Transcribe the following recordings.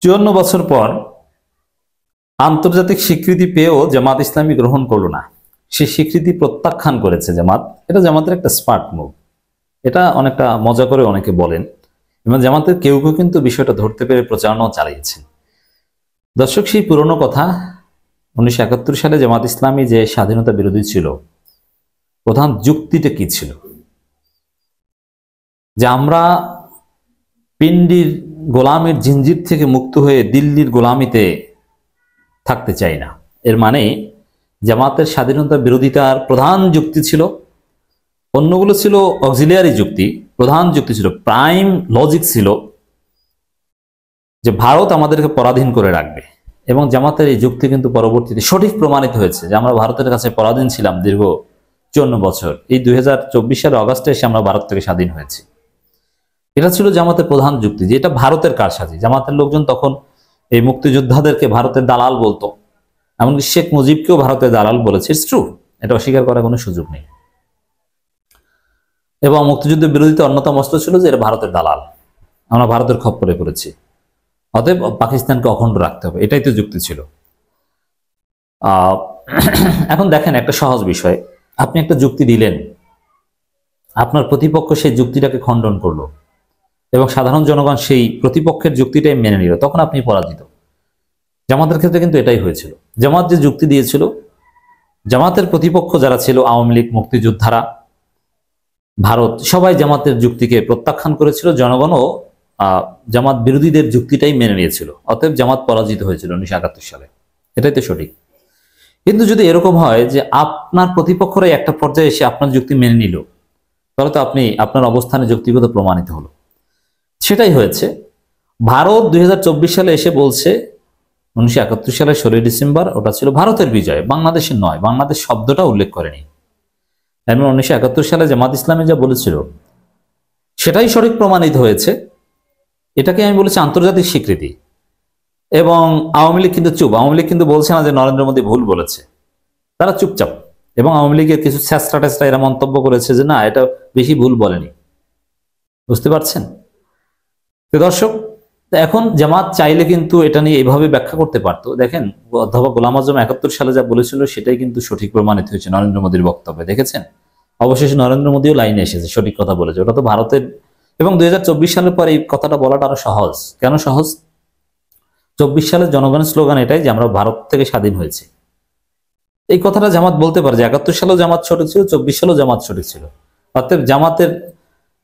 54 বছর পর আন্তর্জাতিক স্বীকৃতি পেয়েও জামাত ইসলামী গ্রহণ করলো না, সে স্বীকৃতি প্রত্যাখ্যান করেছে জামাত। এটা জামাতের একটা স্মার্ট মুভ। এটা অনেকটা মজা করে অনেকে বলেন, এবং জামাতের কেউ কেউ কিন্তু বিষয়টা ধরতে পেরে প্রচারণাও চালিয়েছেন। দর্শক, সেই পুরনো কথা, 1971 সালে জামাত ইসলামী যে স্বাধীনতা বিরোধী ছিল, প্রধান যুক্তিটা কি ছিল? যে আমরা পিন্ডির গোলামের জিঞ্জির থেকে মুক্ত হয়ে দিল্লির গোলামিতে থাকতে চাই না। এর মানে জামাতের স্বাধীনতা বিরোধিতার প্রধান যুক্তি ছিল, অন্যগুলো ছিল অক্সিলিয়ারি যুক্তি, প্রধান যুক্তি ছিল, প্রাইম লজিক ছিল যে ভারত আমাদেরকে পরাধীন করে রাখবে। এবং জামাতের এই যুক্তি কিন্তু পরবর্তীতে সঠিক প্রমাণিত হয়েছে যে আমরা ভারতের কাছে পরাধীন ছিলাম দীর্ঘ 54 বছর। এই 2024 সালের অগাস্টে এসে আমরা ভারত থেকে স্বাধীন হয়েছি। এটা ছিল জামাতের প্রধান যুক্তি, যে এটা ভারতের কারসাজি। জামাতের লোকজন তখন এই মুক্তিযোদ্ধাদেরকে ভারতের দালাল বলতো, এমনকি শেখ মুজিবকেও ভারতের দালাল বলেছে। ইটস ট্রু, এটা অস্বীকার করার কোনো সুযোগ নেই। এবং মুক্তিযুদ্ধের বিরোধিতা অন্যতম অস্ত্র ছিল যে এটা ভারতের দালাল, আমরা ভারতের খপ্পরে পড়েছি, অতএব পাকিস্তানকে অখণ্ড রাখতে হবে, এটাই তো যুক্তি ছিল। এখন দেখেন, একটা সহজ বিষয়, আপনি একটা যুক্তি দিলেন, আপনার প্রতিপক্ষ সেই যুক্তিটাকে খণ্ডন করলো এবং সাধারণ জনগণ সেই প্রতিপক্ষের যুক্তিটাই মেনে নিল, তখন আপনি পরাজিত। জামাতের ক্ষেত্রে কিন্তু এটাই হয়েছিল। জামাত যে যুক্তি দিয়েছিল, জামাতের প্রতিপক্ষ যারা ছিল, আওয়ামী লীগ, মুক্তিযোদ্ধারা, ভারত, সবাই জামাতের যুক্তিকে প্রত্যাখ্যান করেছিল। জনগণও জামাত বিরোধীদের যুক্তিটাই মেনে নিয়েছিল, অতএব জামাত পরাজিত হয়েছিল 1971 সালে। এটাই তো সঠিক। কিন্তু যদি এরকম হয় যে আপনার প্রতিপক্ষরাই একটা পর্যায়ে এসে আপনার যুক্তি মেনে নিল, তাহলে তো আপনি আপনার অবস্থানে যুক্তিগত প্রমাণিত হলো। সেটাই হয়েছে। ভারত 2024 সালে এসে বলছে 1971 সালের 16 ডিসেম্বর ওটা ছিল ভারতের বিজয়, বাংলাদেশের নয়। বাংলাদেশ শব্দটা উল্লেখ করেনি। এবং 1971 সালে জামাত ইসলামী যা বলেছিল সেটাই সঠিক প্রমাণিত হয়েছে। এটাকে আমি বলেছি আন্তর্জাতিক স্বীকৃতি। এবং আওয়ামী লীগ কিন্তু চুপ। আওয়ামী লীগ কিন্তু বলছে না যে নরেন্দ্র মোদী ভুল বলেছে, তারা চুপচাপ। এবং আওয়ামী লীগের কিছু স্যাস্ট্রাটেস্টরা এরা মন্তব্য করেছে যে না, এটা বেশি ভুল বলেনি। বুঝতে পারছেন তো দর্শক? এখন জামাত চাইলে কিন্তু এটা নিয়ে এইভাবে ব্যাখ্যা করতে পারতো। দেখেন, অধ্যাপক গোলাম আজম 71 সালে যা বলেছিল সেটাই কিন্তু সঠিক প্রমাণিত হয়েছে নরেন্দ্র মোদীর বক্তব্যে। দেখেছেন, অবশেষে নরেন্দ্র মোদীও লাইনে এসেছে, সঠিক কথা বলেছে। ওটা তো ভারতের। এবং 2024 সালের পর এই কথাটা বলাটা আরো সহজ। কেন সহজ? 24 সালের জনগণের স্লোগান এটাই যে আমরা ভারত থেকে স্বাধীন হয়েছি। এই কথাটা জামাত বলতে পারে যে 71 সালেও জামাত সঠিক ছিল, 24 সালেও জামাত সঠিক ছিল। অর্থাৎ জামাতের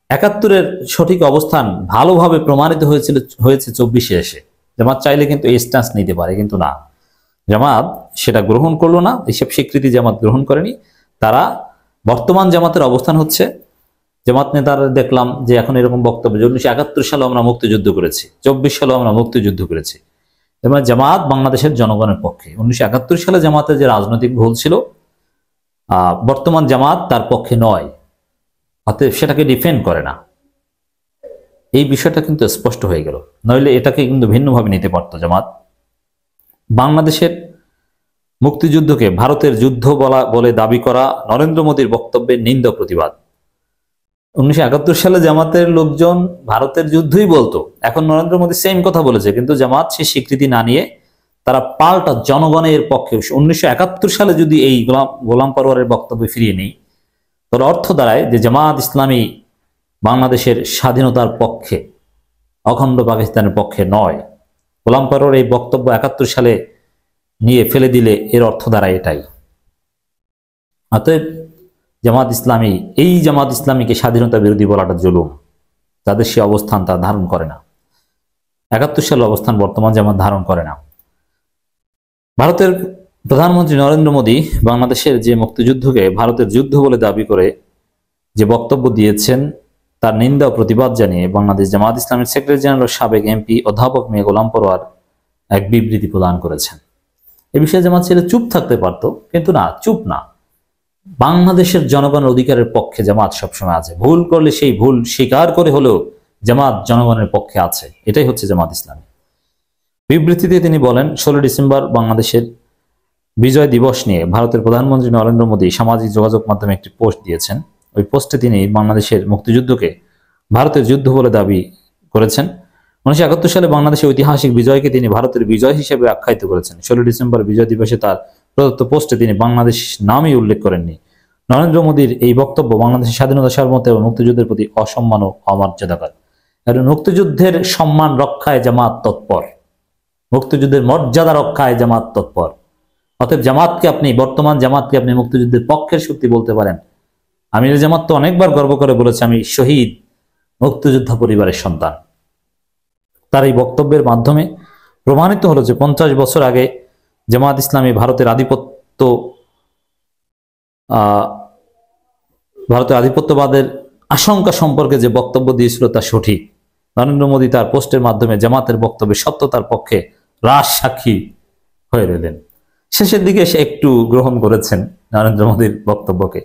71-এর সঠিক অবস্থান ভালোভাবে প্রমাণিত হয়েছে 24-এ এসে। জামাত চাইলে কিন্তু এই স্ট্যান্স নিতে পারে, কিন্তু না, জামাত সেটা গ্রহণ করলো না। এইসব স্বীকৃতি জামাত গ্রহণ করেনি। তারা বর্তমান জামাতের অবস্থান হচ্ছে, জামাত নেতারা দেখলাম যে এখন এরকম বক্তব্য, 1971 সালে আমরা মুক্তিযুদ্ধ করেছি, 24 সালেও আমরা মুক্তিযুদ্ধ করেছি। এবং জামাত বাংলাদেশের জনগণের পক্ষে। 1971 সালে জামাতের যে রাজনৈতিক ভুল ছিল, বর্তমান জামাত তার পক্ষে নয়, অতএব সেটাকে ডিফেন্ড করে না। এই বিষয়টা কিন্তু স্পষ্ট হয়ে গেল। নইলে এটাকে কিন্তু ভিন্নভাবে নিতে পারত জামাত। বাংলাদেশের মুক্তিযুদ্ধকে ভারতের যুদ্ধ বলে দাবি করা নরেন্দ্র মোদীর বক্তব্যের নিন্দা প্রতিবাদ। 1971 সালে জামাতের লোকজন ভারতের যুদ্ধই বলতো, এখন নরেন্দ্র মোদী সেম কথা বলেছে, কিন্তু জামাত সে স্বীকৃতি না নিয়ে তারা পাল্টা জনগণের পক্ষে। 1971 সালে যদি এই গোলাম পরওয়ারের বক্তব্য ফিরিয়ে নেই, তাহলে অর্থ দাঁড়ায় যে জামাত ইসলামী বাংলাদেশের স্বাধীনতার পক্ষে, অখণ্ড পাকিস্তানের পক্ষে নয়। গোলাম পরওয়ার এই বক্তব্য 71 সালে নিয়ে ফেলে দিলে এর অর্থ দাঁড়ায় এটাই। অতএব জামাত ইসলামী, এই জামাত ইসলামীকে স্বাধীনতা বিরোধী বলাটা জুলুম। তাদের সে অবস্থান তারা ধারণ করে না। 71 সালের অবস্থান বর্তমান জামাত ধারণ করে না। ভারতের প্রধানমন্ত্রী নরেন্দ্র মোদী বাংলাদেশের যে মুক্তিযুদ্ধকে ভারতের যুদ্ধ বলে দাবি করে যে বক্তব্য দিয়েছেন, তার নিন্দা ও প্রতিবাদ জানিয়ে বাংলাদেশ জামাত ইসলামের সেক্রেটারি জেনারেল সাবেক এমপি অধ্যাপক মিয়া গোলাম পরওয়ার এক বিবৃতি প্রদান করেছেন। এ বিষয়ে জামাত ছেলে চুপ থাকতে পারত, কিন্তু না, চুপ না। বাংলাদেশের জনগণের অধিকারের পক্ষে জামাত সবসময় আছে। ভুল করলে সেই ভুল স্বীকার করে হলেও জামাত জনগণের পক্ষে আছে। এটাই হচ্ছে জামাত ইসলামী। বিবৃতিতে তিনি বলেন, 16 ডিসেম্বর বাংলাদেশের বিজয় দিবস নিয়ে ভারতের প্রধানমন্ত্রী নরেন্দ্র মোদী সামাজিক যোগাযোগ মাধ্যমে একটি পোস্ট দিয়েছেন। ওই পোস্টে তিনি বাংলাদেশের মুক্তিযুদ্ধকে ভারতের যুদ্ধ বলে দাবি করেছেন। 1971 সালে বাংলাদেশের ঐতিহাসিক বিজয়কে তিনি ভারতের বিজয় হিসেবে আখ্যায়িত করেছেন। 16 ডিসেম্বর বিজয় দিবসে তার প্রদত্ত পোস্টে তিনি বাংলাদেশ নামই উল্লেখ করেননি। নরেন্দ্র মোদীর এই বক্তব্য বাংলাদেশের স্বাধীনতা সার্বভৌমত্ব এবং মুক্তিযুদ্ধের প্রতি অসম্মান ও অমর্যাদাকর। কারণ মুক্তিযুদ্ধের সম্মান রক্ষায় জামাত তৎপর, মুক্তিযুদ্ধের মর্যাদা রক্ষায় জামাত তৎপর। অতএব জামাতকে আপনি, বর্তমান জামাতকে আপনি মুক্তিযুদ্ধের পক্ষের শক্তি বলতে পারেন। আমির জামাত তো অনেকবার গর্ব করে বলেছে, আমি শহীদ মুক্তিযোদ্ধা পরিবারের সন্তান। তার এই বক্তব্যের মাধ্যমে প্রমাণিত হলো যে 50 বছর আগে জামাত ইসলামী ভারতের আধিপত্যবাদের আশঙ্কা সম্পর্কে যে বক্তব্য দিয়েছিল তা সঠিক। নরেন্দ্র মোদী তার পোস্টের মাধ্যমে জামাতের বক্তব্যের সত্যতার পক্ষে রাজ সাক্ষী হয়ে রইলেন। শেষের দিকে সে একটু গ্রহণ করেছেন নরেন্দ্র মোদীর বক্তব্যকে,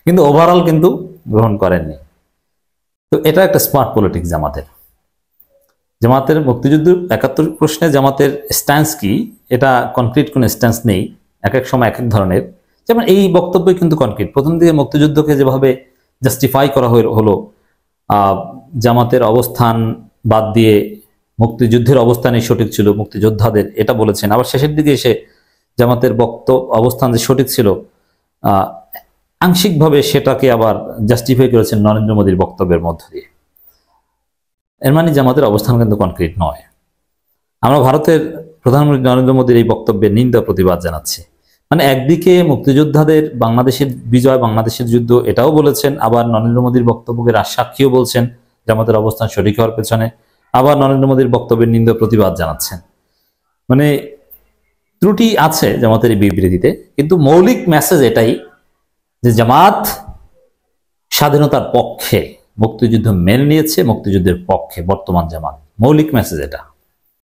কিন্তু ওভারঅল কিন্তু গ্রহণ করেননি। তো এটা একটা স্মার্ট পলিটিক্স জামাতের মুক্তিযুদ্ধ 71 প্রশ্নে জামাতের স্ট্যান্স কি, এটা কনক্রিট কোনো স্ট্যান্স নেই, এক এক সময় এক এক ধরনের। যেমন এই বক্তব্যই কিন্তু কনক্রিট। প্রথম দিকে মুক্তিযুদ্ধকে যেভাবে জাস্টিফাই করা হলো, জামাতের অবস্থান বাদ দিয়ে মুক্তিযুদ্ধের অবস্থানই সঠিক ছিল মুক্তিযোদ্ধাদের, এটা বলেছেন। আবার শেষের দিকে এসে জামাতের অবস্থান যে সঠিক ছিল আংশিকভাবে সেটাকে আবার জাস্টিফাই করেছেন নরেন্দ্র মোদীর বক্তব্যের মধ্য দিয়ে। এর মানে জামাতের অবস্থান কিন্তু কনক্রিট নয়। আমরা ভারতের প্রধানমন্ত্রী নরেন্দ্র মোদীর এই বক্তব্যের নিন্দা প্রতিবাদ জানাচ্ছি। মানে একদিকে মুক্তিযোদ্ধাদের বাংলাদেশের বিজয়, বাংলাদেশের যুদ্ধ এটাও বলেছেন, আবার নরেন্দ্র মোদীর বক্তব্যকে রাজসাক্ষীও বলছেন জামাতের অবস্থান সঠিক হওয়ার পেছনে, আবার নরেন্দ্র মোদীর বক্তব্যের নিন্দা প্রতিবাদ জানাচ্ছেন। মানে ত্রুটি আছে জামাতের এই বিবৃতিতে, কিন্তু মৌলিক মেসেজ এটাই যে জামাত স্বাধীনতার পক্ষে, মুক্তিযুদ্ধ মেনে নিয়েছে, মুক্তিযুদ্ধের পক্ষে বর্তমান জামাত। মৌলিক মেসেজ এটা।